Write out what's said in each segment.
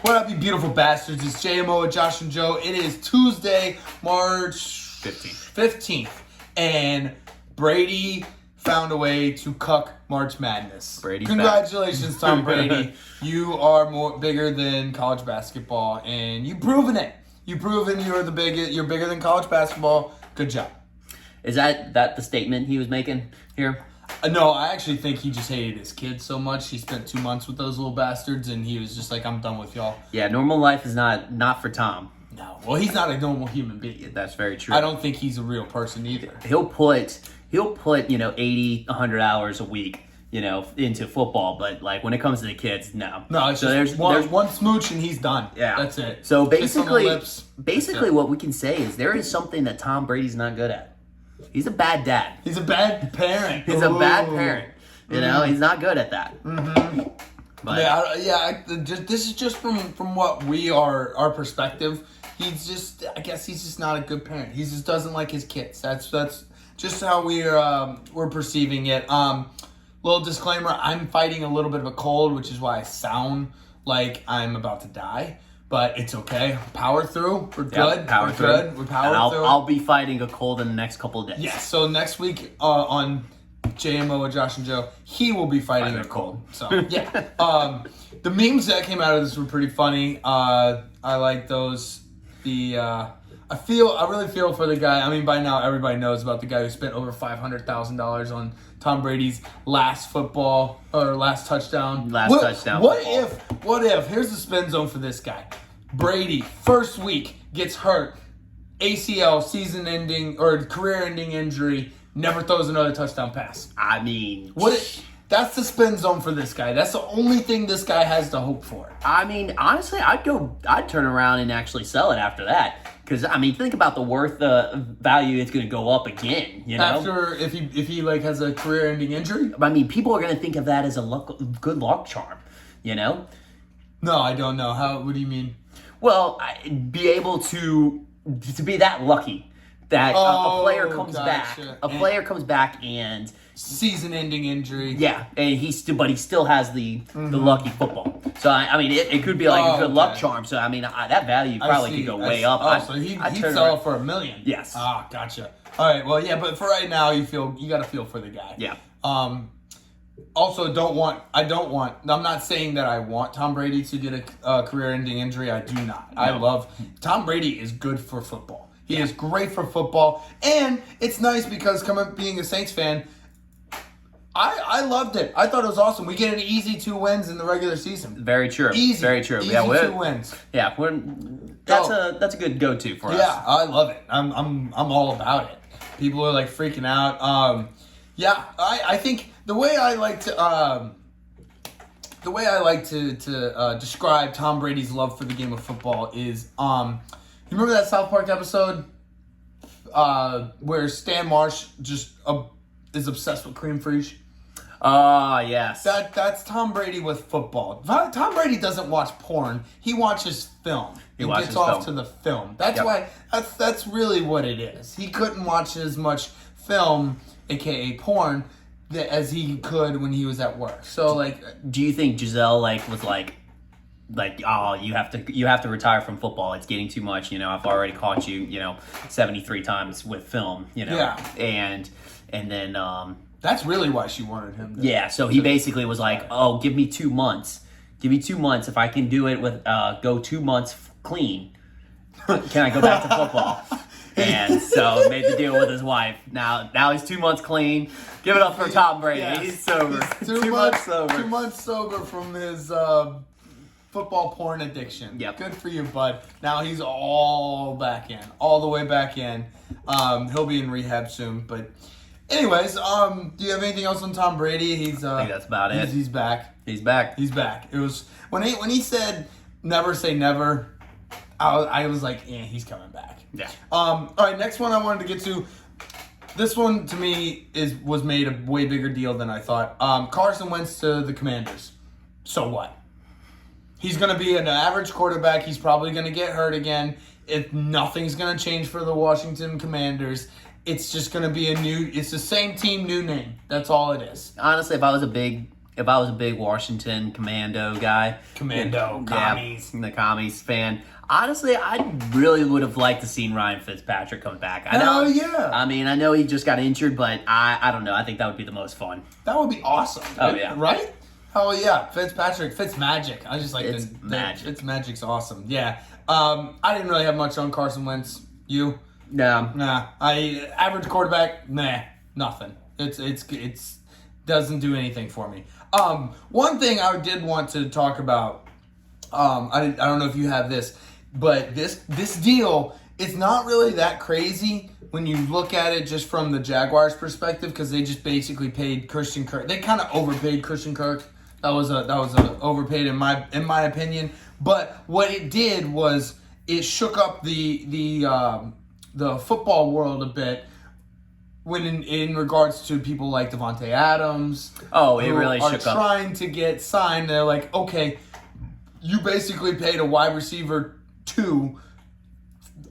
What up, you beautiful bastards? It's JMO with Josh and Joe. It is Tuesday, March 15th. And Brady found a way to cuck March Madness. Congratulations, Tom Brady. You are bigger than college basketball, and you've proven it. You've proven you're bigger than college basketball. Good job. Is that the statement he was making here? No, I actually think he just hated his kids so much. He spent 2 months with those little bastards, and he was just like, I'm done with y'all. Yeah, normal life is not for Tom. No. Well, he's not a normal human being. That's very true. I don't think he's a real person either. He'll put 80, 100 hours a week, into football, but like when it comes to the kids, no. No, it's just there's one smooch and he's done. Yeah. That's it. So basically what we can say is there is something that Tom Brady's not good at. He's a bad dad. He's a bad parent. He's a bad parent. He's not good at that. Mm-hmm. But this is just from what our perspective. I guess he's just not a good parent. He just doesn't like his kids. That's just how we're perceiving it. Little disclaimer: I'm fighting a little bit of a cold, which is why I sound like I'm about to die. But it's okay. Power through. We're good. Power through. Good. We're power through. I'll be fighting a cold in the next couple of days. Yeah. So next week on JMO with Josh and Joe, he will be fighting a cold. So yeah. The memes that came out of this were pretty funny. I like those. I really feel for the guy. I mean, by now everybody knows about the guy who spent over $500,000 on Tom Brady's last touchdown. What if? Here's the spin zone for this guy. Brady, first week, gets hurt. ACL, season-ending or career-ending injury, never throws another touchdown pass. I mean, that's the spin zone for this guy. That's the only thing this guy has to hope for. I mean, honestly, I'd turn around and actually sell it after that. Because, I mean, think about the value it's going to go up again, After, if he has a career-ending injury? I mean, people are going to think of that as a good luck charm, No, I don't know. What do you mean? Well, be able to be that lucky that a player comes back. A player comes back and season-ending injury. Yeah, and he still has the lucky football. So I mean, it could be like a good luck charm. So I mean, that value probably could go way up. So he'd sell it for $1 million. Yes. Ah, gotcha. All right. Well, yeah, but for right now, you got to feel for the guy. Yeah. Also, I'm not saying that I want Tom Brady to get a career-ending injury. I do not. No. Tom Brady is good for football. He is great for football. And it's nice because being a Saints fan, I loved it. I thought it was awesome. We get an easy 2 wins in the regular season. Very true. Easy. Very true. Easy 2 wins. Yeah, that's a good go-to for us. Yeah, I love it. I'm all about it. People are like freaking out. I think the way I like to describe Tom Brady's love for the game of football is you remember that South Park episode where Stan Marsh just is obsessed with cream fraiche? Yes. That's Tom Brady with football. Tom Brady doesn't watch porn. He watches film. He gets off to the film. That's why that's really what it is. He couldn't watch as much film, aka porn, as he could when he was at work. So do you think Giselle was oh, you have to retire from football. It's getting too much. I've already caught you, 73 times with film. Yeah. And then that's really why she wanted him. So he basically was like, "Oh, give me 2 months. Give me 2 months. If I can do it with go 2 months clean, can I go back to football?" And so made the deal with his wife. Now he's 2 months clean. Give it up for Tom Brady. Yes. He's sober. He's 2 months sober. 2 months sober from his football porn addiction. Yep. Good for you, bud. Now he's all the way back in. He'll be in rehab soon. But anyways, do you have anything else on Tom Brady? I think that's about it. He's back. He's back. It was when he said never say never. I was like, yeah, he's coming back. Yeah. All right, next one I wanted to get to. This one to me was made a way bigger deal than I thought. Carson Wentz to the Commanders. So what? He's going to be an average quarterback. He's probably going to get hurt again. If nothing's going to change for the Washington Commanders, it's just going to be it's the same team, new name. That's all it is. Honestly, if I was a big if I was a big Washington Commando guy, commies, the commies fan, honestly, I really would have liked to seen Ryan Fitzpatrick come back. I Hell know, yeah. I mean, I know he just got injured, but I don't know. I think that would be the most fun. That would be awesome. Oh, yeah. Right? Hell yeah. Fitzpatrick, Fitzmagic. I just like magic. Fitzmagic's awesome. Yeah. I didn't really have much on Carson Wentz. You? No. Nah. Average quarterback, nah, nothing. It's doesn't do anything for me. One thing I did want to talk about, I don't know if you have this, but this deal is not really that crazy when you look at it just from the Jaguars' perspective, because they just basically paid Christian Kirk. They kind of overpaid Christian Kirk. That was a overpaid in my opinion. But what it did was it shook up the football world a bit. When in regards to people like Devontae Adams, it really are shook up. Trying to get signed, they're like, okay, you basically paid a wide receiver 2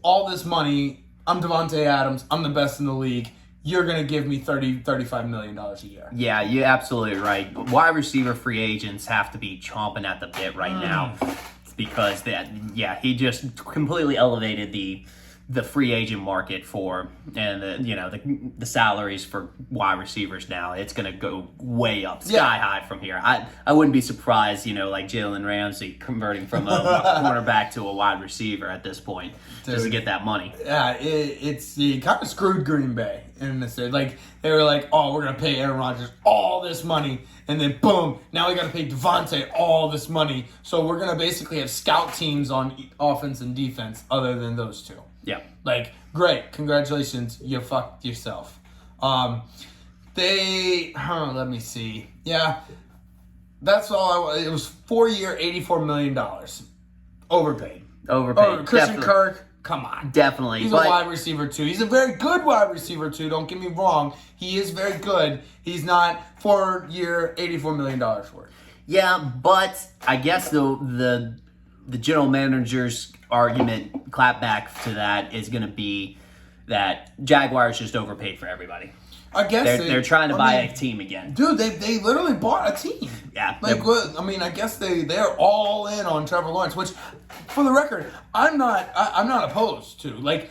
all this money. I'm Devontae Adams. I'm the best in the league. You're going to give me $35 million a year. Yeah, you're absolutely right. Wide receiver free agents have to be chomping at the bit right now, because he just completely elevated the free agent market the salaries for wide receivers now. It's going to go way up, sky high from here. I wouldn't be surprised, like Jalen Ramsey converting from a cornerback to a wide receiver at this point, just to get that money. Yeah, it kind of screwed Green Bay in this. Like, they were like, oh, we're going to pay Aaron Rodgers all this money, and then boom, now we got to pay Devontae all this money. So we're going to basically have scout teams on offense and defense other than those two. Yeah. Like, great. Congratulations. You fucked yourself. Let me see. Yeah. That's all it was 4-year, $84 million. Overpaid. Overpaid. Christian Definitely. Kirk, come on. Definitely. He's a wide receiver, too. He's a very good wide receiver, too. Don't get me wrong. He is very good. He's not 4-year, $84 million worth. Yeah, but I guess the general manager's argument, clap back to that, is going to be that Jaguars just overpaid for everybody. I guess they're trying to buy a team again. Dude, they literally bought a team. Yeah. I guess they're all in on Trevor Lawrence, which, for the record, I'm not opposed to. Like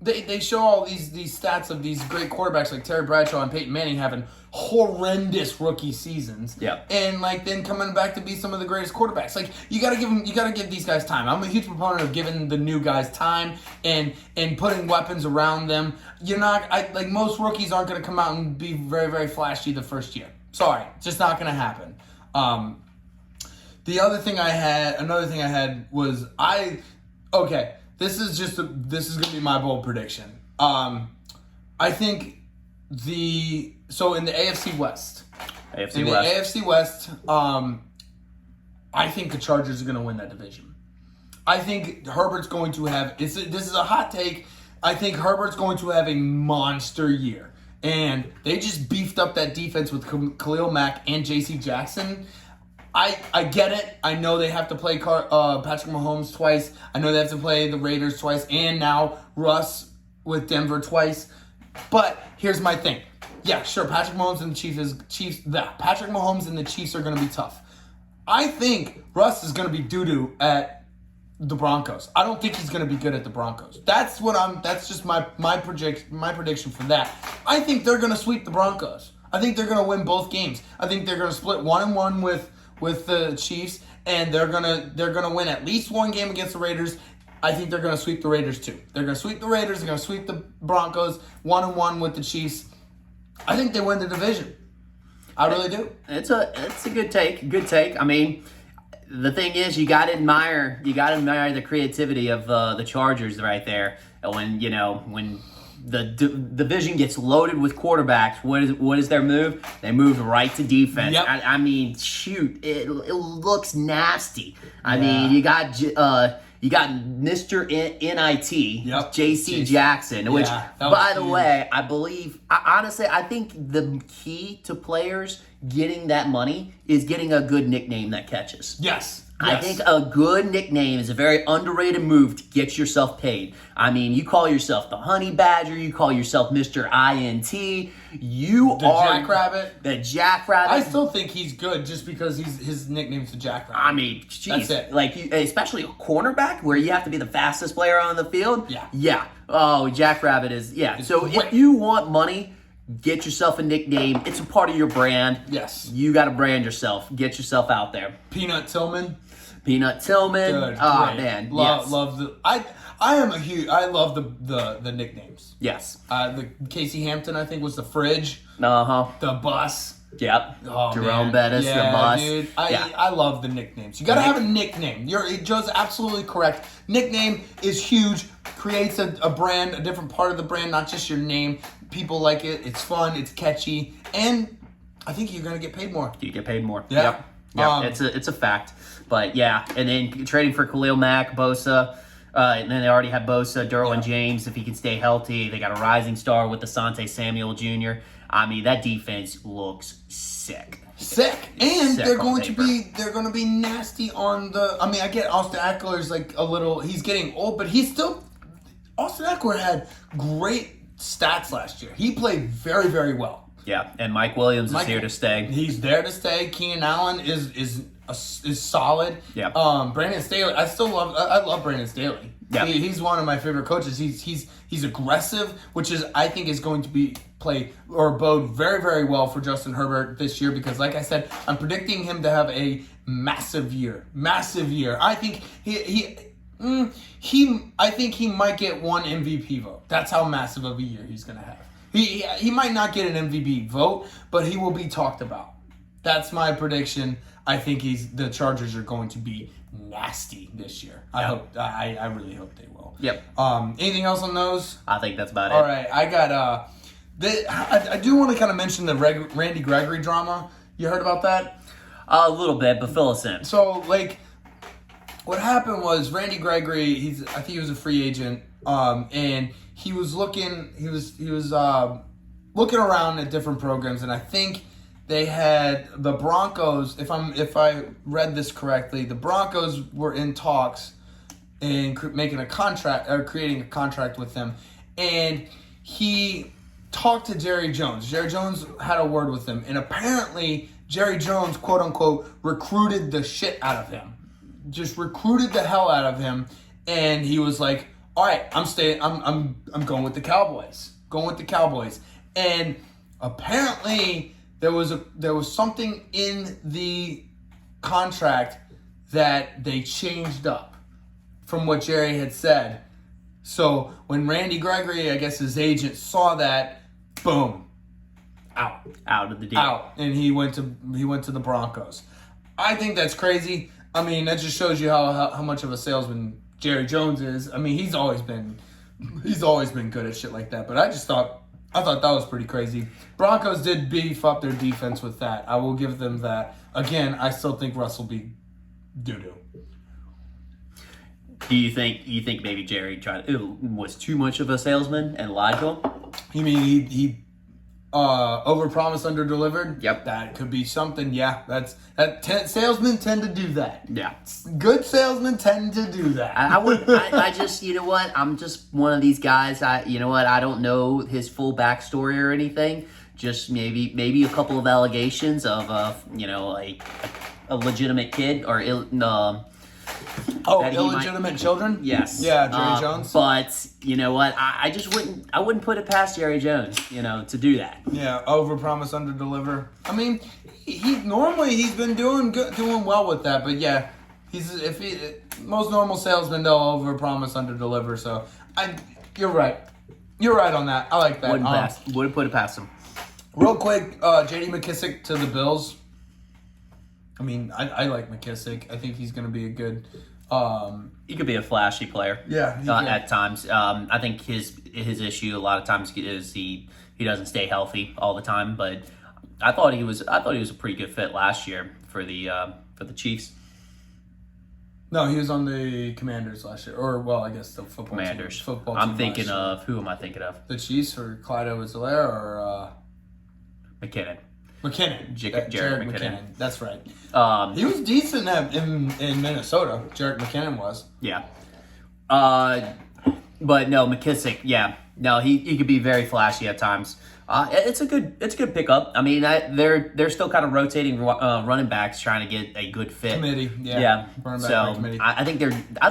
they show all these stats of these great quarterbacks like Terry Bradshaw and Peyton Manning having horrendous rookie seasons. Yeah. And then coming back to be some of the greatest quarterbacks. Like, you gotta give these guys time. I'm a huge proponent of giving the new guys time and putting weapons around them. Most rookies aren't gonna come out and be very, very flashy the first year. Sorry, it's just not gonna happen. Another thing I had was this is gonna be my bold prediction. I think in the AFC West. AFC West, I think the Chargers are going to win that division. I think Herbert's going to have this is a hot take. I think Herbert's going to have a monster year. And they just beefed up that defense with Khalil Mack and J.C. Jackson. I get it. I know they have to play Patrick Mahomes twice. I know they have to play the Raiders twice. And now Russ with Denver twice. But here's my thing. Yeah, sure, Patrick Mahomes and Patrick Mahomes and the Chiefs are going to be tough. I think Russ is going to be doo-doo at the Broncos. I don't think he's going to be good at the Broncos. That's just my prediction for that. I think they're going to sweep the Broncos. I think they're going to win both games. I think they're going to split 1-1 with the Chiefs, and they're going to win at least one game against the Raiders. I think they're going to sweep the Raiders too. They're going to sweep the Raiders. They're going to sweep the Broncos 1-1 with the Chiefs. I think they win the division. I really do. It's a good take. Good take. I mean, the thing is, you got to admire the creativity of the Chargers right there. When the division gets loaded with quarterbacks, what is their move? They move right to defense. Yep. I mean, shoot, it looks nasty. I mean, you got Mr. NIT, yep. J.C. Jackson, which, by the way, I think the key to players getting that money is getting a good nickname that catches. Yes. I think a good nickname is a very underrated move to get yourself paid. I mean, you call yourself the Honey Badger, you call yourself Mr. INT, you The are Jackrabbit. the Jackrabbit. I still think he's good just because his nickname's the Jackrabbit. I mean, geez, especially a cornerback where you have to be the fastest player on the field. Yeah. Oh, Jackrabbit is So if you want money, get yourself a nickname. It's a part of your brand. Yes. You got to brand yourself. Get yourself out there. Peanut Tillman. Good. Man. Love the I love the nicknames. Yes. The Casey Hampton, I think, was the Fridge. Uh-huh. The Bus. Yep. Oh, Jerome Bettis, the Bus. Dude. I love the nicknames. You gotta have a nickname. Joe's absolutely correct. Nickname is huge. Creates a brand, a different part of the brand, not just your name. People like it. It's fun. It's catchy, and I think you're gonna get paid more. You get paid more. Yeah. Yep. It's a fact. But yeah, and then trading for Khalil Mack, Bosa, and then they already have Bosa, Derwin James. If he can stay healthy, they got a rising star with Asante Samuel Jr. I mean, that defense looks sick. And Sick they're on going paper. to be nasty on the. I mean, I get Austin Eckler's like a little. He's getting old, but he's still. Austin Eckler had great stats last year. He played very, very well. Yeah, and Mike Williams is here to stay. He's there to stay. Keenan Allen is solid. Yeah. Brandon Staley. I love Brandon Staley. Yeah. He's one of my favorite coaches. He's aggressive, which I think is going to bode very, very well for Justin Herbert this year because, like I said, I'm predicting him to have a massive year. Massive year. I think I think he might get one MVP vote. That's how massive of a year he's going to have. He might not get an MVP vote, but he will be talked about. That's my prediction. I think the Chargers are going to be nasty this year. I really hope they will. Yep. Anything else on those? I think that's about it. All right, I got I do want to kind of mention the Randy Gregory drama. You heard about that? A little bit, but fill us in. So, what happened was Randy Gregory. I think he was a free agent, and he was looking. He was looking around at different programs, and I think they had the Broncos. If I read this correctly, the Broncos were in talks and making a contract or creating a contract with them, and he talked to Jerry Jones. Jerry Jones had a word with him, and apparently Jerry Jones, quote unquote, recruited the shit out of him. Just recruited the hell out of him, and he was like, "All right, I'm staying. I'm going with the Cowboys. Going with the Cowboys." And apparently there was something in the contract that they changed up from what Jerry had said. So when Randy Gregory, I guess his agent, saw that, boom, out of the deal. Out, and he went to the Broncos. I think that's crazy. I mean, that just shows you how much of a salesman Jerry Jones is. I mean, he's always been good at shit like that. But I thought that was pretty crazy. Broncos did beef up their defense with that. I will give them that. Again, I still think Russ will be doo-doo. Do you think maybe Jerry was too much of a salesman and lied to him? You mean he overpromised, underdelivered? Yep. That could be something. Yeah, salesmen tend to do that. Yeah. Good salesmen tend to do that. I just, you know what? I'm just one of these guys. I don't know his full backstory or anything. Just maybe a couple of allegations of a legitimate kid or illegitimate children? Yes. Yeah, Jerry Jones. But you know what? I just wouldn't put it past Jerry Jones, to do that. Yeah, overpromise, underdeliver. I mean, he's been doing well with that, but yeah, most normal salesmen they'll overpromise, underdeliver. So you're right. You're right on that. I like that. Wouldn't put it past him. Real quick, J.D. McKissick to the Bills. I mean, I like McKissick. I think he's going to be a good. He could be a flashy player. Yeah, at times. I think his issue a lot of times is he doesn't stay healthy all the time. But I thought he was a pretty good fit last year for the Chiefs. No, he was on the Commanders last year, or I guess the football Commanders. Team, I'm thinking of who am I thinking of? The Chiefs or Clyde Edwards-Helaire or McKinnon. McKinnon. Jerick McKinnon. That's right. He was decent in Minnesota. Jerick McKinnon was. Yeah. But no, McKissick, yeah. No, he could be very flashy at times. It's a good pickup. I mean, they're still kind of rotating running backs, trying to get a good fit. Committee, yeah. Running back committee. I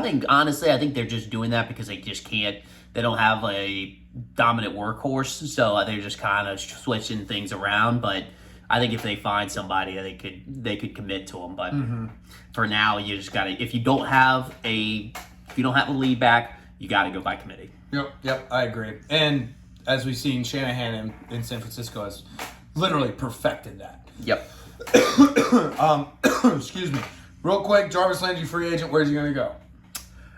think honestly, I think they're just doing that because they just can't. They don't have a dominant workhorse, so they're just kind of switching things around. But I think if they find somebody, they could commit to them. But for now, you just gotta. If you don't have a lead back, you got to go by committee. Yep, I agree. And as we've seen, Shanahan in San Francisco has literally perfected that. Yep. Excuse me. Real quick, Jarvis Landry, free agent. Where's he going to go?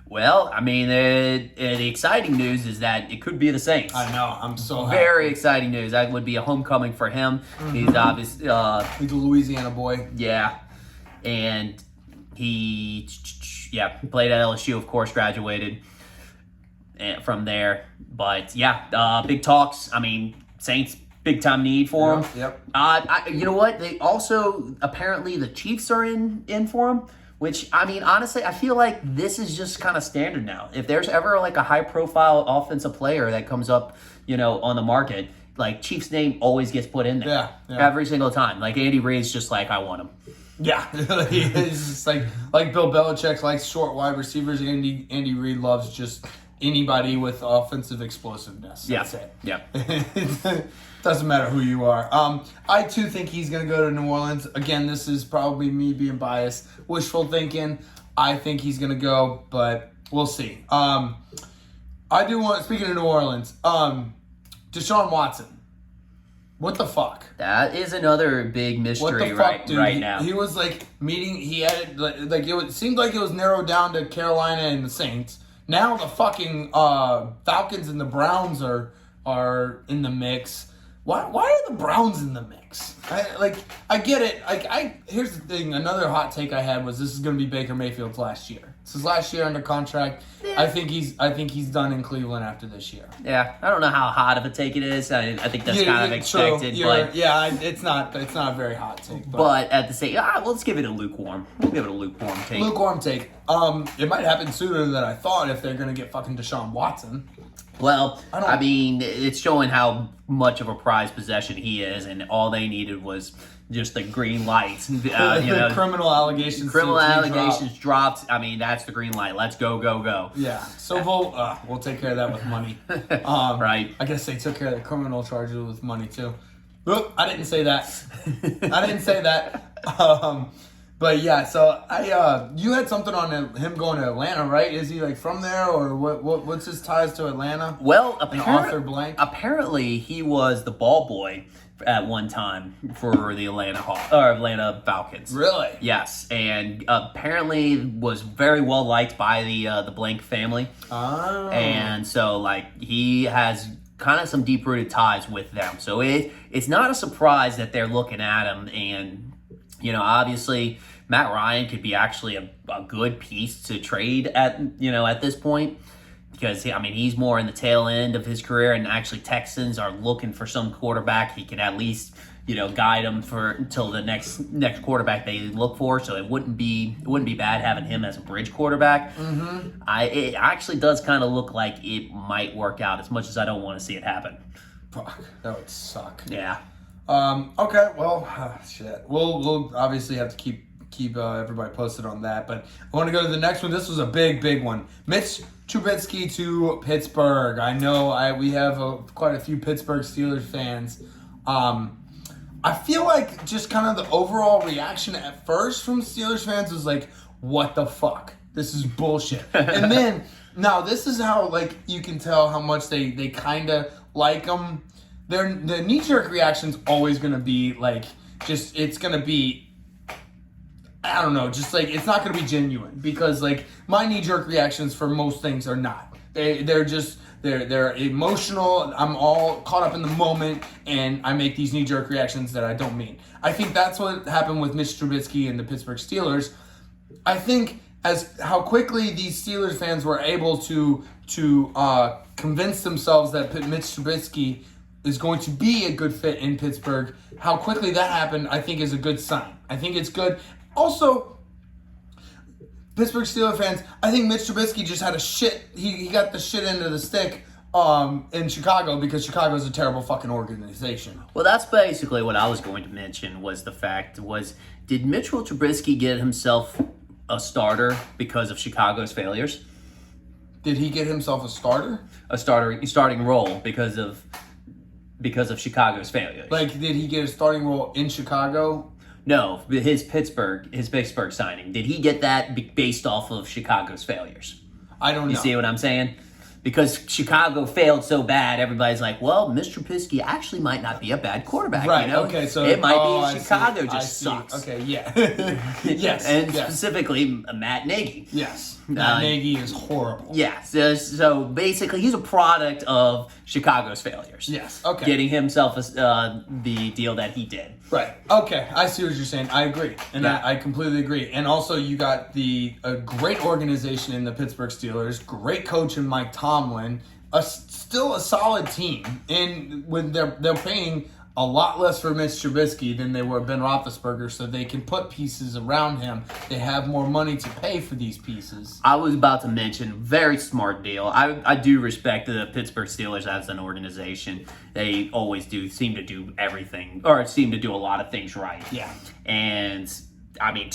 Well, I mean, the exciting news is that it could be the Saints. I know. I'm so happy. Very exciting news. That would be a homecoming for him. He's obviously... he's a Louisiana boy. Yeah. And he played at LSU, of course, graduated from there. But, big talks. I mean, Saints, big-time need for him. Yep. You know what? They also... Apparently, the Chiefs are in for him. Which, I mean, honestly, I feel like this is just kind of standard now. If there's ever, like, a high-profile offensive player that comes up, on the market, like, Chiefs' name always gets put in there. Yeah. Every single time. Like, Andy Reid's just like, I want him. Yeah. He's just like Bill Belichick likes short wide receivers. Andy Reid loves just anybody with offensive explosiveness. That's it. Yeah. Doesn't matter who you are. I, too, think he's going to go to New Orleans. Again, this is probably me being biased. Wishful thinking. I think he's going to go, but we'll see. I do want, speaking of New Orleans, Deshaun Watson. What the fuck? That is another big mystery right now. He was, he had, it seemed like it was narrowed down to Carolina and the Saints. Now the fucking Falcons and the Browns are in the mix. Why are the Browns in the mix? I get it. Here's the thing. Another hot take I had was this is going to be Baker Mayfield's last year. This is last year under contract. Yeah. I think he's done in Cleveland after this year. Yeah, I don't know how hot of a take it is. I think that's kind of expected. But it's not a very hot take. But at the same, let's give it a lukewarm. We'll give it a lukewarm take. Lukewarm take. It might happen sooner than I thought if they're going to get fucking Deshaun Watson. Well, I mean, it's showing how much of a prized possession he is, and all they needed was just the green lights. Criminal allegations. Dropped. I mean, that's the green light. Let's go. Yeah. So we'll take care of that with money. Right. I guess they took care of the criminal charges with money too. Oop, I didn't say that. But yeah, so you had something on him going to Atlanta, right? Is he from there, or what's his ties to Atlanta? Well, apparently he was the ball boy at one time for the Atlanta Falcons. Really? Yes, and apparently was very well liked by the Blank family. Oh. And so he has kind of some deep rooted ties with them. So it's not a surprise that they're looking at him. And obviously Matt Ryan could be actually a good piece to trade at this point, because he's more in the tail end of his career, and actually Texans are looking for some quarterback he can at least guide them until the next quarterback they look for. So it wouldn't be bad having him as a bridge quarterback. Mm-hmm. It actually does kind of look like it might work out, as much as I don't want to see it happen. Fuck, that would suck. Yeah. Okay, well, shit. We'll obviously have to keep everybody posted on that, but I want to go to the next one. This was a big one. Mitch Trubisky to Pittsburgh. I know we have quite a few Pittsburgh Steelers fans. I feel like just kind of the overall reaction at first from Steelers fans was like, what the fuck? This is bullshit. And then, now this is how you can tell how much they kind of like them. The knee-jerk reaction's always going to be it's going to be, I don't know, just it's not going to be genuine, because my knee-jerk reactions for most things are not. They're emotional. I'm all caught up in the moment, and I make these knee-jerk reactions that I don't mean. I think that's what happened with Mitch Trubisky and the Pittsburgh Steelers. I think as how quickly these Steelers fans were able to convince themselves that Mitch Trubisky is going to be a good fit in Pittsburgh. How quickly that happened, I think, is a good sign. I think it's good. Also, Pittsburgh Steelers fans, I think Mitch Trubisky just had he got the shit end of the stick in Chicago because Chicago is a terrible fucking organization. Well, that's basically what I was going to mention did Mitchell Trubisky get himself a starter because of Chicago's failures? Did he get himself a starter? A starting role because of Chicago's failures. Like, did he get a starting role in Chicago? No, his Pittsburgh signing. Did he get that based off of Chicago's failures? I don't know. You see what I'm saying? Because Chicago failed so bad, everybody's like, well, Mr. Trubisky actually might not be a bad quarterback. Right, you know? okay, so it might be Chicago just sucks. Okay, yeah. Yes. And specifically, Matt Nagy. Yes. Matt Nagy is horrible. Yeah, so basically, he's a product of Chicago's failures. Yes, okay. Getting himself the deal that he did. Right. Okay, I see what you're saying. I agree. And Yeah. I completely agree. And also, you got a great organization in the Pittsburgh Steelers, great coach in Mike Tomlin, still a solid team. And when they're paying a lot less for Mitch Trubisky than they were Ben Roethlisberger, so they can put pieces around him. They have more money to pay for these pieces. I was about to mention, very smart deal. I do respect the Pittsburgh Steelers as an organization. They always seem to do everything, or seem to do a lot of things right. Yeah. And, I mean,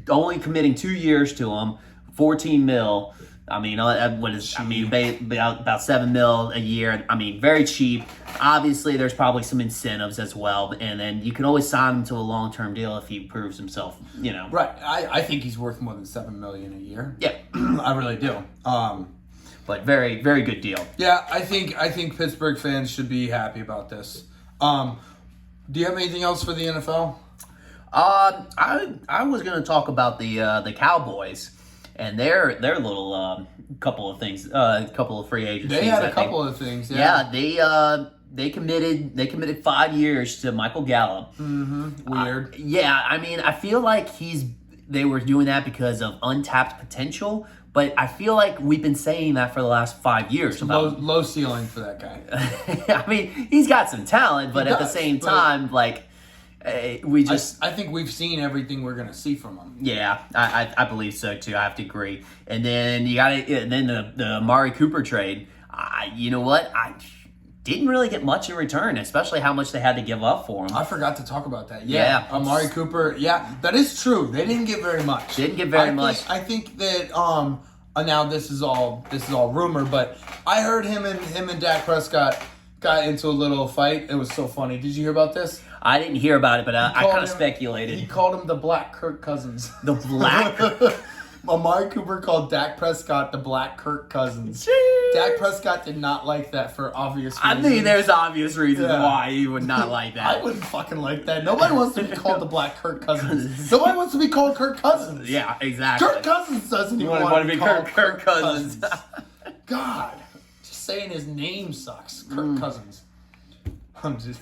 only committing 2 years to them, $14 million. I mean, about $7 million a year. I mean, very cheap. Obviously, there's probably some incentives as well, and then you can always sign him to a long-term deal if he proves himself. You know, Right. I think he's worth more than $7 million a year. Yeah, I really do. but very, very good deal. Yeah, I think Pittsburgh fans should be happy about this. Do you have anything else for the NFL? I was going to talk about the Cowboys. And their little couple of things, couple of free agencies. They had a couple of things. Yeah, they committed 5 years to Michael Gallup. Mm-hmm. Weird. I mean, I feel like they were doing that because of untapped potential. But I feel like we've been saying that for the last 5 years. Low ceiling for that guy. I mean, he's got some talent, but at the same time, like. I think we've seen everything we're gonna see from him. Yeah, I believe so too. I have to agree. And then the Amari Cooper trade. You know what? I didn't really get much in return, especially how much they had to give up for him. I forgot to talk about that. Yeah. Amari Cooper. Yeah, that is true. They didn't get very much. Much. I think that now this is all rumor, but I heard him and Dak Prescott got into a little fight. It was so funny. Did you hear about this? I didn't hear about it, but I kind of speculated. He called him the Black Kirk Cousins. The Black? Amari Cooper called Dak Prescott the Black Kirk Cousins. Jeez. Dak Prescott did not like that for obvious reasons. I think there's obvious reasons why he would not like that. I wouldn't fucking like that. Nobody wants to be called the Black Kirk Cousins. Nobody wants to be called Kirk Cousins. Yeah, exactly. Kirk Cousins doesn't even want to be called Kirk Cousins. God, just saying his name sucks. Kirk Cousins. I'm just...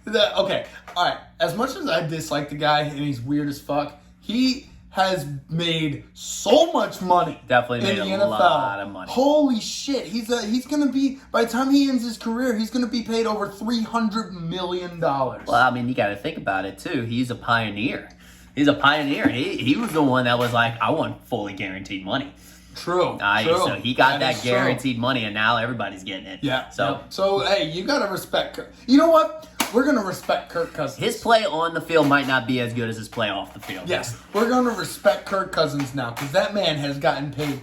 Okay, all right. As much as I dislike the guy and he's weird as fuck, he has made so much money. Definitely made in the NFL. Lot of money. Holy shit! He's gonna be, by the time he ends his career, he's gonna be paid over $300 million. Well, I mean, you got to think about it too. He's a pioneer. He was the one that was like, I want fully guaranteed money. True. So he got that guaranteed money, and now everybody's getting it. Yeah. So hey, you gotta respect Kirk. You know what? We're gonna respect Kirk Cousins. His play on the field might not be as good as his play off the field. Yes, we're gonna respect Kirk Cousins now because that man has gotten paid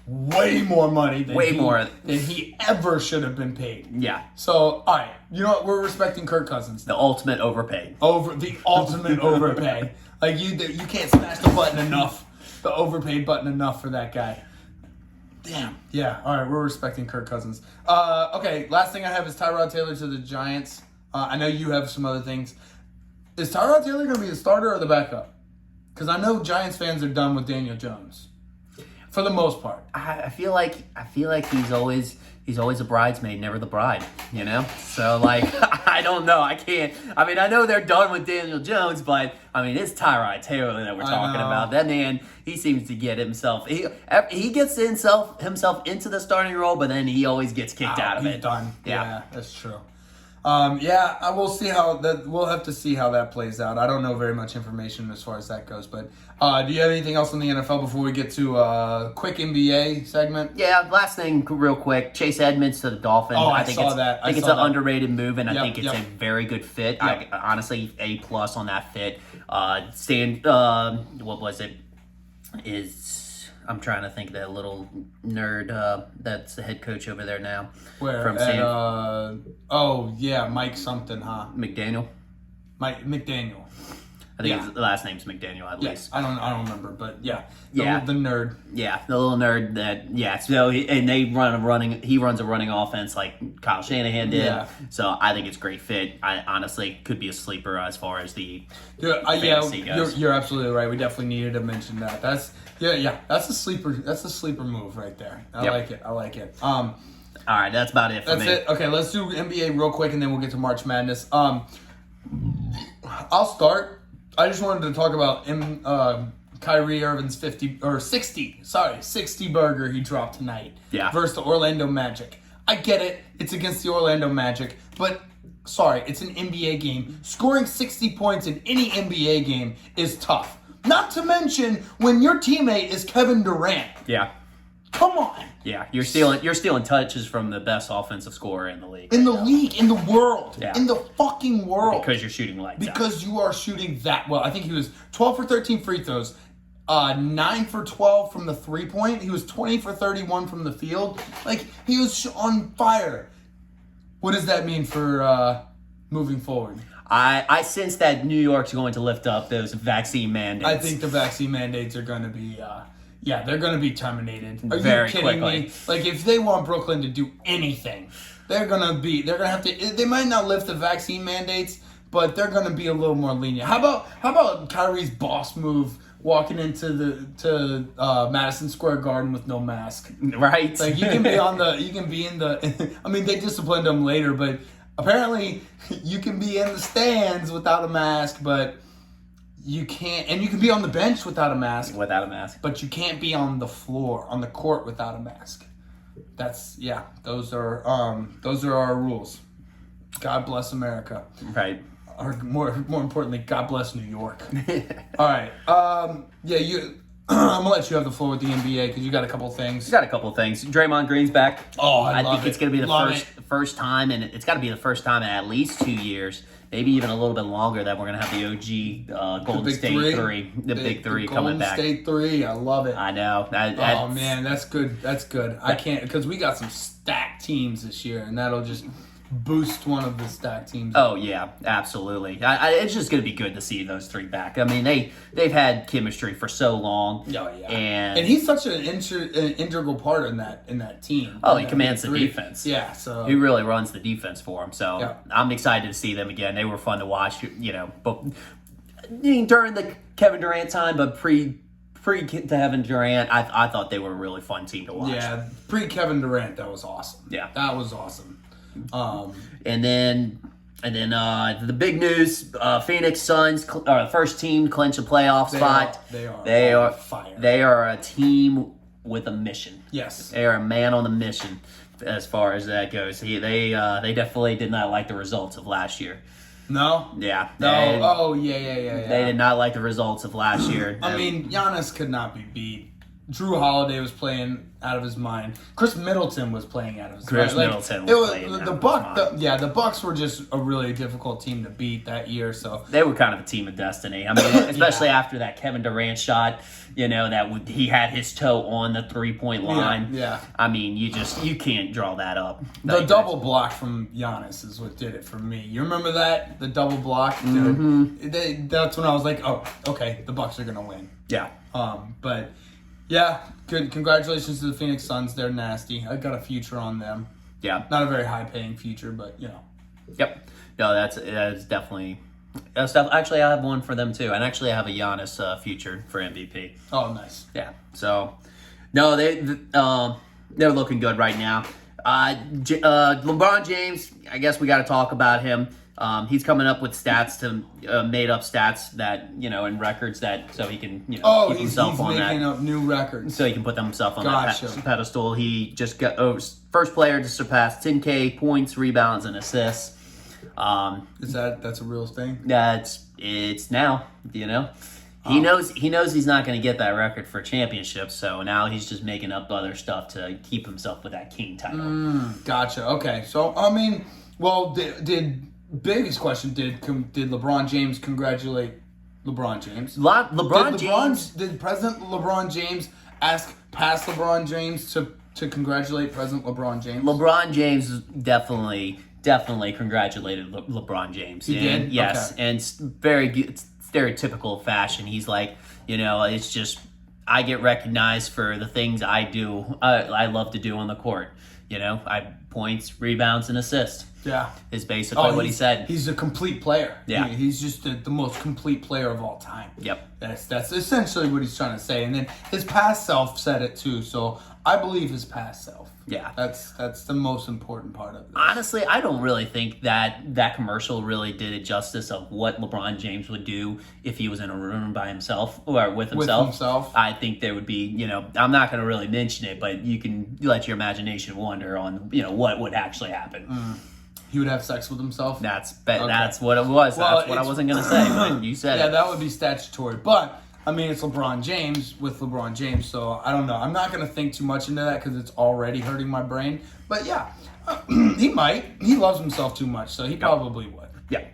way more money than he ever should have been paid. Yeah. So, all right, you know what? We're respecting Kirk Cousins. The ultimate overpaid. The ultimate overpay. Like you can't smash the button enough, the overpaid button enough for that guy. Damn. Yeah. All right, we're respecting Kirk Cousins. Okay. Last thing I have is Tyrod Taylor to the Giants. I know you have some other things. Is Tyrod Taylor going to be the starter or the backup? Because I know Giants fans are done with Daniel Jones, for the most part. I feel like he's always a bridesmaid, never the bride. You know. So like, I don't know. I can't. I mean, I know they're done with Daniel Jones, but I mean, it's Tyrod Taylor that we're talking about. That man, he seems to get himself. He gets himself into the starting role, but then he always gets kicked out of it. He's done. Yeah, that's true. Yeah, I will see how that. We'll have to see how that plays out. I don't know very much information as far as that goes. But do you have anything else on the NFL before we get to a quick NBA segment? Yeah, last thing, real quick. Chase Edmonds to the Dolphins. Oh, I think saw it's, that. I think it's an underrated move, and I Yep, think it's yep. a very good fit. Yep. Honestly, A+ on that fit. What was it? I'm trying to think of that little nerd that's the head coach over there now. Where? From Mike something, huh? McDaniel. Mike McDaniel. I think his last name's McDaniel at least. I don't remember, but yeah. Yeah. The nerd. Yeah, the little nerd so he runs a running offense like Kyle Shanahan did. Yeah. So I think it's a great fit. I honestly could be a sleeper as far as the fantasy goes. You're absolutely right. We definitely needed to mention that. That's a sleeper. That's a sleeper move right there. I like it. All right, that's about it for me. That's it. Okay, let's do NBA real quick, and then we'll get to March Madness. I'll start. I just wanted to talk about Kyrie Irving's 60 burger he dropped tonight versus the Orlando Magic. I get it. It's against the Orlando Magic, but sorry, it's an NBA game. Scoring 60 points in any NBA game is tough. Not to mention when your teammate is Kevin Durant. Yeah. Come on. Yeah, you're stealing touches from the best offensive scorer in the league. In the league, in the world. Yeah. In the fucking world. Because you're shooting lights out. Because you are shooting that well. I think he was 12 for 13 free throws, 9 for 12 from the 3-point. He was 20 for 31 from the field. Like, he was on fire. What does that mean for moving forward? I sense that New York's going to lift up those vaccine mandates. I think the vaccine mandates are going to be... they're going to be terminated. Are Very you kidding quickly. me? Like, if they want Brooklyn to do anything, they're going to have to... They might not lift the vaccine mandates, but they're going to be a little more lenient. How about Kyrie's boss move walking into Madison Square Garden with no mask? Right. Like, you can be in the... I mean, they disciplined him later, but apparently you can be in the stands without a mask, but... You can't, and you can be on the bench without a mask. But you can't be on the floor, on the court without a mask. Those are our rules. God bless America. Right. Or more importantly, God bless New York. All right. I'm gonna let you have the floor with the NBA because you got a couple things. Draymond Green's back. Oh, I think it's going to be the first time, and it's got to be the first time in at least 2 years, maybe even a little bit longer, that we're going to have the OG Golden State Three, the big three coming back. Golden State Three, I love it. I know. Oh man, that's good. That's good. I can't because we got some stacked teams this year, and that'll just boost one of the stacked teams. Oh yeah, absolutely. It's just going to be good to see those three back. I mean, they've had chemistry for so long. Oh yeah, and he's such an integral part in that team. Oh, he commands the defense. Yeah, so he really runs the defense for him. So yeah. I'm excited to see them again. They were fun to watch. But during the Kevin Durant time, but pre Kevin Durant, I thought they were a really fun team to watch. Yeah, pre Kevin Durant, that was awesome. Yeah, that was awesome. And then the big news: Phoenix Suns are the first team to clinch a playoff spot. They are fire. They are a team with a mission. Yes, they are a man on a mission as far as that goes. They definitely did not like the results of last year. No. Yeah. No. They did not like the results of last year. I mean, Giannis could not be beat. Drew Holiday was playing out of his mind. Chris Middleton was playing out of his mind. The Bucks were just a really difficult team to beat that year. So they were kind of a team of destiny. I mean, especially after that Kevin Durant shot. He had his toe on the 3-point line. Yeah. I mean, you can't draw that up. The double block from Giannis is what did it for me. You remember that? The double block? Dude, Mm-hmm. that's when I was like, oh, okay, the Bucks are gonna win. Yeah. But. Yeah, good. Congratulations to the Phoenix Suns. They're nasty. I got a future on them. Yeah. Not a very high-paying future, but, Yep. No, that's definitely... Actually, I have one for them, too. And actually, I have a Giannis future for MVP. Oh, nice. Yeah. So, no, they're looking good right now. LeBron James, I guess we got to talk about him. He's coming up with stats made up stats that in records so he can keep himself on that. He's making up new records so he can put himself on that pedestal. He just got first player to surpass 10K points, rebounds, and assists. That's a real thing? It's now, He knows he's not going to get that record for championship, so now he's just making up other stuff to keep himself with that king title. Gotcha. Okay. So, I mean, well, did Baby's question, did LeBron James congratulate LeBron James? Did President LeBron James ask past LeBron James to congratulate President LeBron James? LeBron James definitely congratulated LeBron James. He did? Yes, okay. And it's very good, stereotypical fashion. He's like, it's just, I get recognized for the things I do. I love to do on the court. Points, rebounds, and assists. Yeah. Is basically what he said. He's a complete player. Yeah. He's just the most complete player of all time. Yep. That's essentially what he's trying to say. And then his past self said it too. So I believe his past self. Yeah. That's the most important part of it. Honestly, I don't really think that commercial really did it justice of what LeBron James would do if he was in a room by himself or with himself. I think there would be, I'm not going to really mention it, but you can let your imagination wander on, what would actually happen. He would have sex with himself? That's what it was. Well, that's what I wasn't going to say, but you said it. Yeah, that would be statutory. But, I mean, it's LeBron James with LeBron James, so I don't know. I'm not going to think too much into that because it's already hurting my brain. But, yeah, he might. He loves himself too much, so he probably would. Yeah.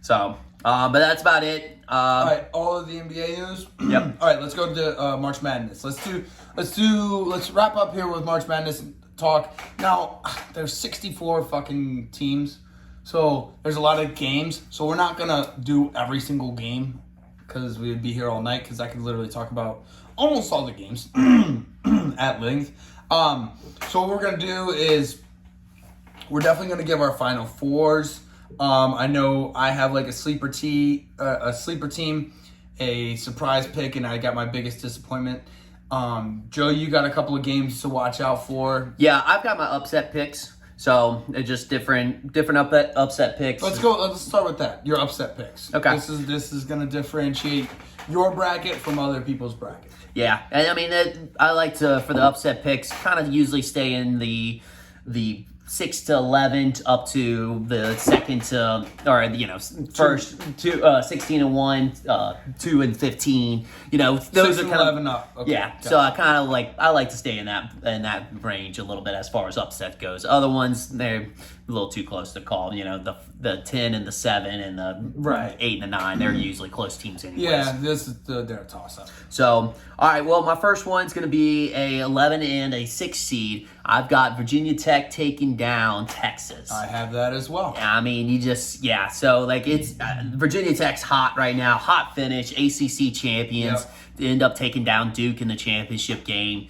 So, but that's about it. All right, all of the NBA news? Yep. All right, let's go to March Madness. Let's wrap up here with March Madness talk. Now, there's 64 fucking teams, so there's a lot of games. So we're not gonna do every single game because we would be here all night. Because I could literally talk about almost all the games at length. So what we're gonna do is we're definitely gonna give our final fours. I know I have like a sleeper team, a surprise pick, and I got my biggest disappointment. Joe, you got a couple of games to watch out for. Yeah, I've got my upset picks. So they're just different upset picks. Let's go. Let's start with that. Your upset picks. Okay. This is going to differentiate your bracket from other people's bracket. Yeah, and I mean, I like to, for the upset picks, kind of usually stay in the 6 to 11 up to the second to, or first to 16 and 1, 2 and 15. Those 6 are and kind 11 up. Okay, yeah. gotcha. So I like to stay in that range a little bit as far as upset goes. Other ones, they're a little too close to call. The 10 and the 7 and the 8 and the 9, they're usually close teams anyways. Yeah, they're a toss up. So, all right, well, my first one's going to be a 11 and a 6 seed. I've got Virginia Tech taking down Texas. I have that as well. I mean, so it's Virginia Tech's hot right now, hot finish, ACC champions. Yep. They end up taking down Duke in the championship game.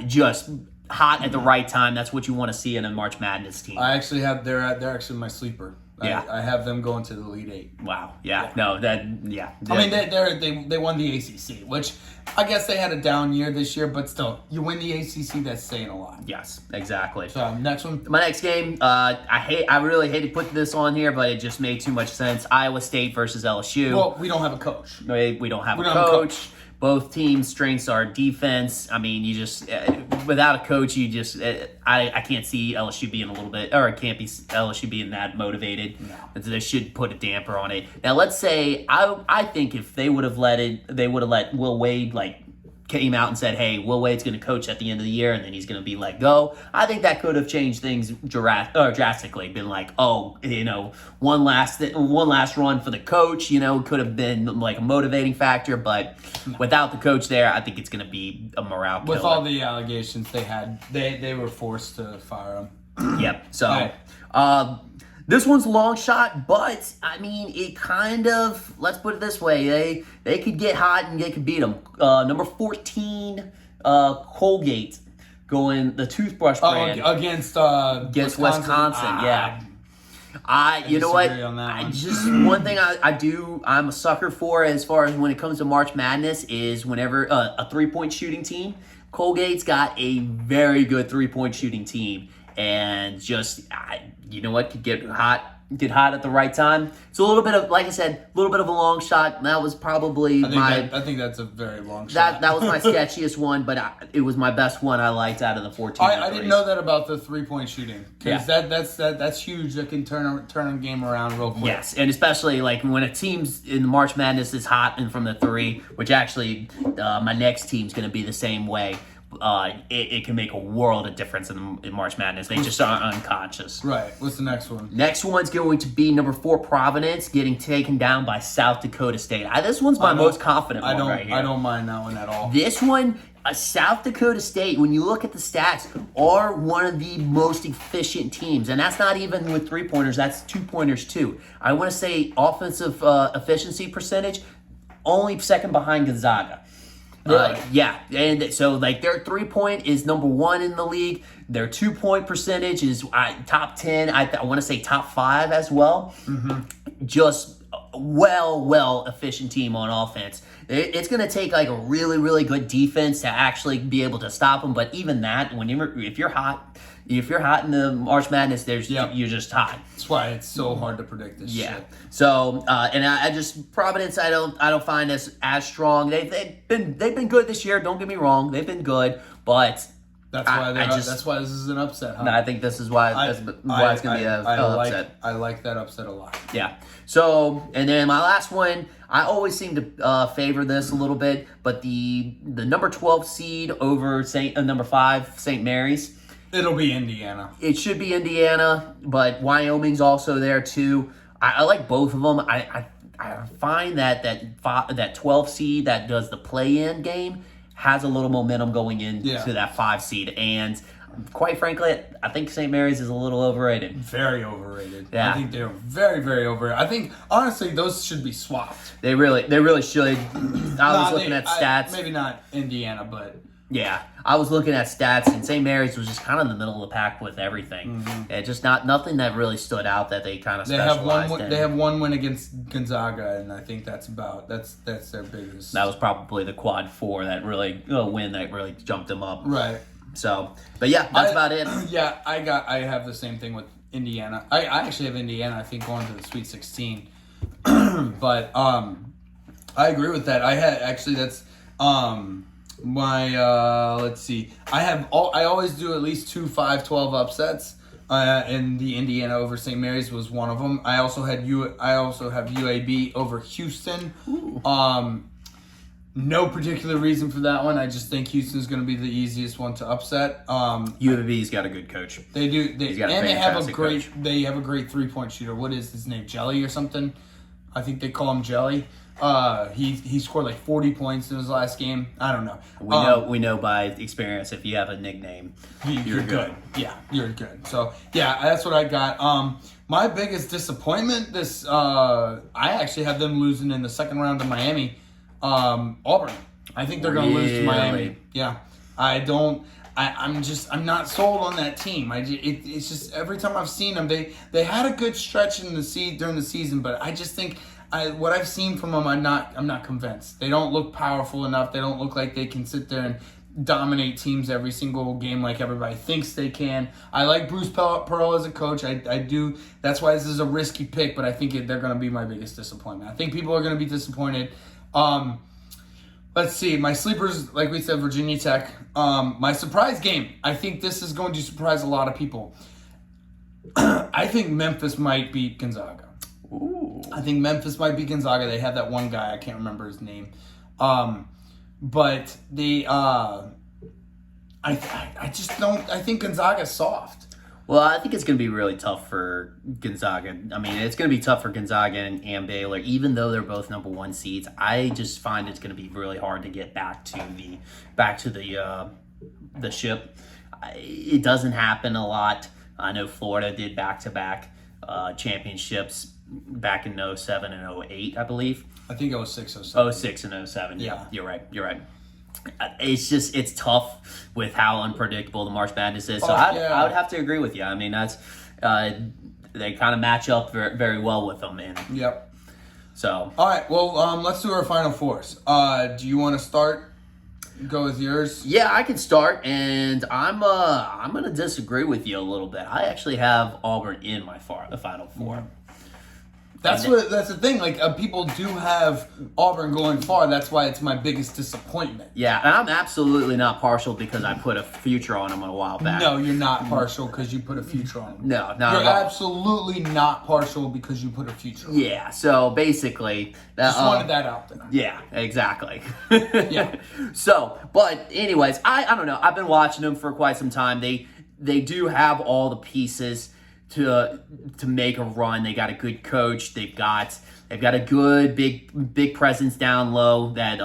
Just hot at the right time. That's what you want to see in a March Madness team. I actually have they're actually my sleeper. Yeah. I have them going to the Elite Eight. Wow. Yeah. No. I mean, they won the ACC, which I guess they had a down year this year, but still, you win the ACC, that's saying a lot. Yes, exactly. So next one. My next game, I really hate to put this on here, but it just made too much sense. Iowa State versus LSU. Well, we don't have a coach. We don't have a coach. Both teams' strengths are defense. I mean, you just without a coach, you just I can't see LSU being LSU being that motivated. No. They should put a damper on it. Now, let's say I think if they would have let Will Wade came out and said, "Hey, Will Wade's going to coach at the end of the year, and then he's going to be let go." I think that could have changed things drastically. Been like, one last run for the coach. Could have been like a motivating factor. But without the coach there, I think it's going to be a morale killer. With all the allegations they had, they were forced to fire him. Yep. So, this one's a long shot, but I mean, it kind of, let's put it this way, they could get hot and they could beat them. Number 14, Colgate, going the toothbrush brand against Wisconsin. Yeah. You know what? One thing I'm a sucker for as far as when it comes to March Madness is whenever a 3-point shooting team. Colgate's got a very good 3-point shooting team, and you know what, could get hot get hot at the right time. It's a little bit of, like I said, a little bit of a long shot. That was probably I think that's a very long shot. That was my sketchiest one, but it was my best one I liked out of the 14. I didn't know that about the 3-point shooting, because that's huge. That can turn a game around real quick. Yes, and especially like when a team's in March Madness is hot and from the 3, which actually my next team's going to be the same way. It can make a world of difference in March Madness. They just are unconscious. Right. What's the next one? Next one's going to be number 4, Providence, getting taken down by South Dakota State. This one's my most confident one right here. I don't mind that one at all. This one, South Dakota State, when you look at the stats, are one of the most efficient teams. And that's not even with 3-pointers. That's 2-pointers too. I want to say offensive efficiency percentage, only second behind Gonzaga. Really? Yeah, and so like their 3-point is number 1 in the league. Their 2-point percentage is top 10. I want to say top 5 as well. Mm-hmm. Just well efficient team on offense. It's going to take like a really, really good defense to actually be able to stop them. But even that, if you're hot in the March Madness, you're just hot. That's why it's so hard to predict this shit. So and I just Providence I don't find as strong. They've been good this year. Don't get me wrong, they've been good, but that's why this is an upset. Huh? No, I think this is why it's going to be an upset. I like that upset a lot. Yeah. So, and then my last one, I always seem to favor this a little bit, but the number 12 seed over number 5 St. Mary's. It'll be Indiana. It should be Indiana, but Wyoming's also there too. I like both of them. I find that 12 seed that does the play-in game has a little momentum going into that 5 seed, and quite frankly, I think St. Mary's is a little overrated. Very overrated. Yeah. I think they're very, very overrated. I think honestly those should be swapped. They really should. I was looking at stats. Maybe not Indiana, but yeah, I was looking at stats, and St. Mary's was just kind of in the middle of the pack with everything. Mm-hmm. It just nothing that really stood out that they kind of specialized in. They have one win against Gonzaga, and I think that's their biggest. That was probably the quad 4 that really win that really jumped them up. Right. So, but yeah, that's about it. Yeah, I have the same thing with Indiana. I actually have Indiana, I think, going to the Sweet 16. But I agree with that. I had actually that's my let's see. I always do at least 2 5-12 upsets. And the Indiana over St. Mary's was one of them. I also have UAB over Houston. Ooh. No particular reason for that one. I just think Houston's going to be the easiest one to upset. UAB's got a good coach. They do. They have a great. Coach. They have a great 3-point shooter. What is his name? Jelly or something? I think they call him Jelly. He scored like 40 points in his last game. I don't know. We know by experience if you have a nickname, you're good. Yeah, you're good. So yeah, that's what I got. My biggest disappointment I actually have them losing in the second round to Miami. Auburn. I think they're going to lose to Miami. Yeah, I'm not sold on that team. It's just every time I've seen them, they had a good stretch during the season, but I just think what I've seen from them, I'm not convinced. They don't look powerful enough. They don't look like they can sit there and dominate teams every single game like everybody thinks they can. I like Bruce Pearl as a coach. I do. That's why this is a risky pick, but I think they're going to be my biggest disappointment. I think people are going to be disappointed. Let's see. My sleepers, like we said, Virginia Tech. My surprise game. I think this is going to surprise a lot of people. I think Memphis might beat Gonzaga. Ooh. I think Memphis might beat Gonzaga. They have that one guy. I can't remember his name. But I just don't. I think Gonzaga's soft. Well, I think it's going to be really tough for Gonzaga. I mean, it's going to be tough for Gonzaga and Baylor, even though they're both number 1 seeds. I just find it's going to be really hard to get back to the ship. It doesn't happen a lot. I know Florida did back-to-back championships back in 07 and 08, I believe. I think it was 06, 07. 06 and 07. Yeah. You're right. It's tough with how unpredictable the March Madness is. So I would have to agree with you. I mean, that's they kind of match up very, very well with them. And yep. So. All right. Well, let's do our final fours. Do you want to start? go with yours. Yeah, I can start, and I'm gonna disagree with you a little bit. I actually have Auburn in my Final Four. That's the thing. Like people do have Auburn going far. That's why it's my biggest disappointment. Yeah, and I'm absolutely not partial because I put a future on them a while back. No, you're not partial because you put a future on them. No, not You're at all. absolutely not partial because you put a future on them. Yeah, so basically... Just wanted that out there. Yeah, exactly. Yeah. So, but anyways, I don't know. I've been watching them for quite some time. They do have all the pieces to make a run. They got a good coach. They've got a good big presence down low that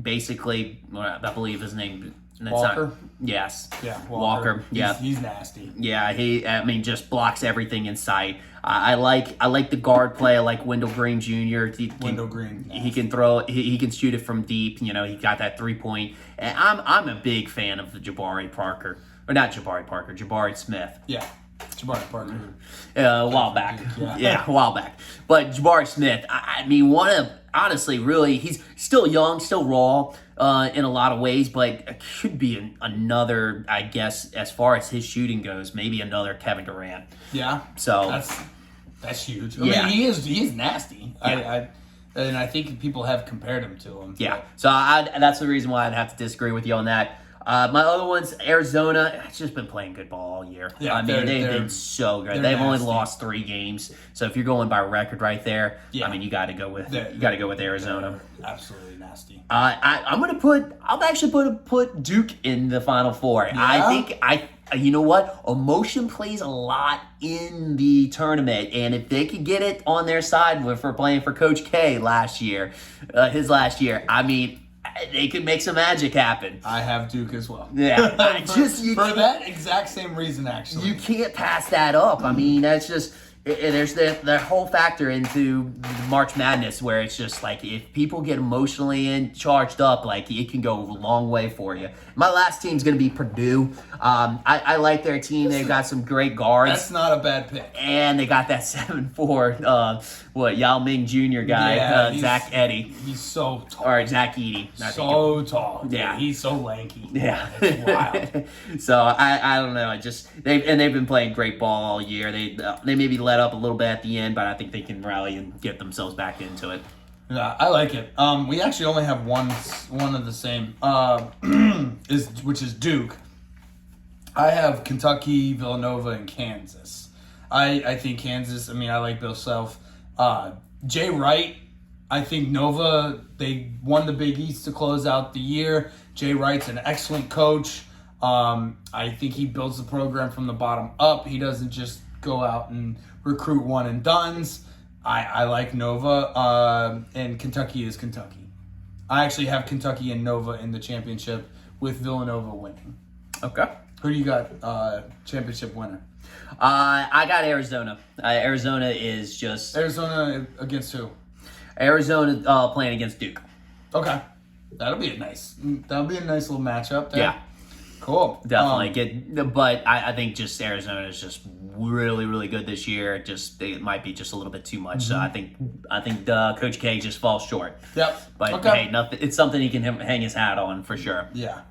basically I believe his name Walker? Yes. Yeah, Walker. Yeah. He's nasty. Yeah, he just blocks everything in sight. I like the guard play. I like Wendell Green Jr. Wendell Green. He can throw. He can shoot it from deep. He got that 3-point. And I'm a big fan of the Jabari Smith. Yeah. Jabari Parker. A while back. Yeah. A while back. But Jabari Smith, I mean, honestly, really, he's still young, still raw in a lot of ways, but it could be another, I guess, as far as his shooting goes, maybe another Kevin Durant. Yeah. So that's huge. I Yeah. mean, he is nasty. Yeah. And I think people have compared him to him. Yeah. So that's the reason why I'd have to disagree with you on that. My other ones, Arizona, it's just been playing good ball all year. Yeah, I mean, they've been so good. They've only nasty. lost 3 games. So if you're going by record right there, Yeah. I mean, you got to go with Arizona. Absolutely nasty. I'll actually put Duke in the Final Four. Yeah? I think you know what? Emotion plays a lot in the tournament, and if they could get it on their side for playing for Coach K his last year, I mean, they could make some magic happen. I have Duke as well. Yeah, for that exact same reason, actually. You can't pass that up. I mean, that's just there's the whole factor into March Madness where it's just like if people get emotionally charged up, like it can go a long way for you. My last team's going to be Purdue. I like their team. They've got some great guards. That's not a bad pick. And they got that 7'4", Yao Ming Jr. guy, Zach Edey. He's so tall. Or Zach Edey. So tall. Yeah. He's so lanky. Yeah. It's wild. So I don't know. They've been playing great ball all year. They maybe let up a little bit at the end, but I think they can rally and get themselves back into it. Yeah, I like it. We actually only have one of the same, which is Duke. I have Kentucky, Villanova, and Kansas. I think Kansas. I mean, I like Bill Self. Jay Wright. I think Nova. They won the Big East to close out the year. Jay Wright's an excellent coach. I think he builds the program from the bottom up. He doesn't just go out and recruit one and dones. I like Nova, and Kentucky is Kentucky. I actually have Kentucky and Nova in the championship with Villanova winning. Okay. Who do you got championship winner? I got Arizona. Arizona is just... Arizona against who? Arizona playing against Duke. Okay. That'll be a nice little matchup there. Yeah. Cool. Definitely. But I think just Arizona is just really, really good this year. It might be just a little bit too much. So I think Coach K just falls short. Yep. But okay. Hey, it's something he can hang his hat on for sure. Yeah.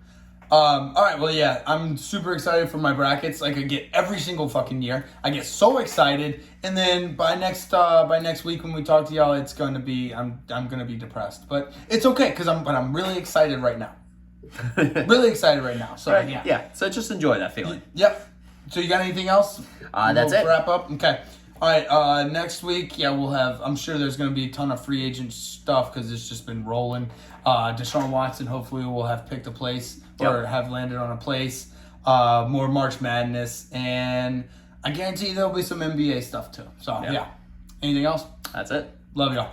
All right. Well, yeah. I'm super excited for my brackets. Like I get every single fucking year. I get so excited, and then by next week when we talk to y'all, it's going to be I'm going to be depressed. But it's okay because I'm really excited right now. Really excited right now. So right. yeah. Yeah. So just enjoy that feeling. Yep. So you got anything else? That's it. Wrap up. Okay. All right. Next week, we'll have. I'm sure there's going to be a ton of free agent stuff because it's just been rolling. Deshaun Watson hopefully will have picked a place or have landed on a place. More March Madness, and I guarantee there'll be some NBA stuff too. So yeah. Anything else? That's it. Love y'all.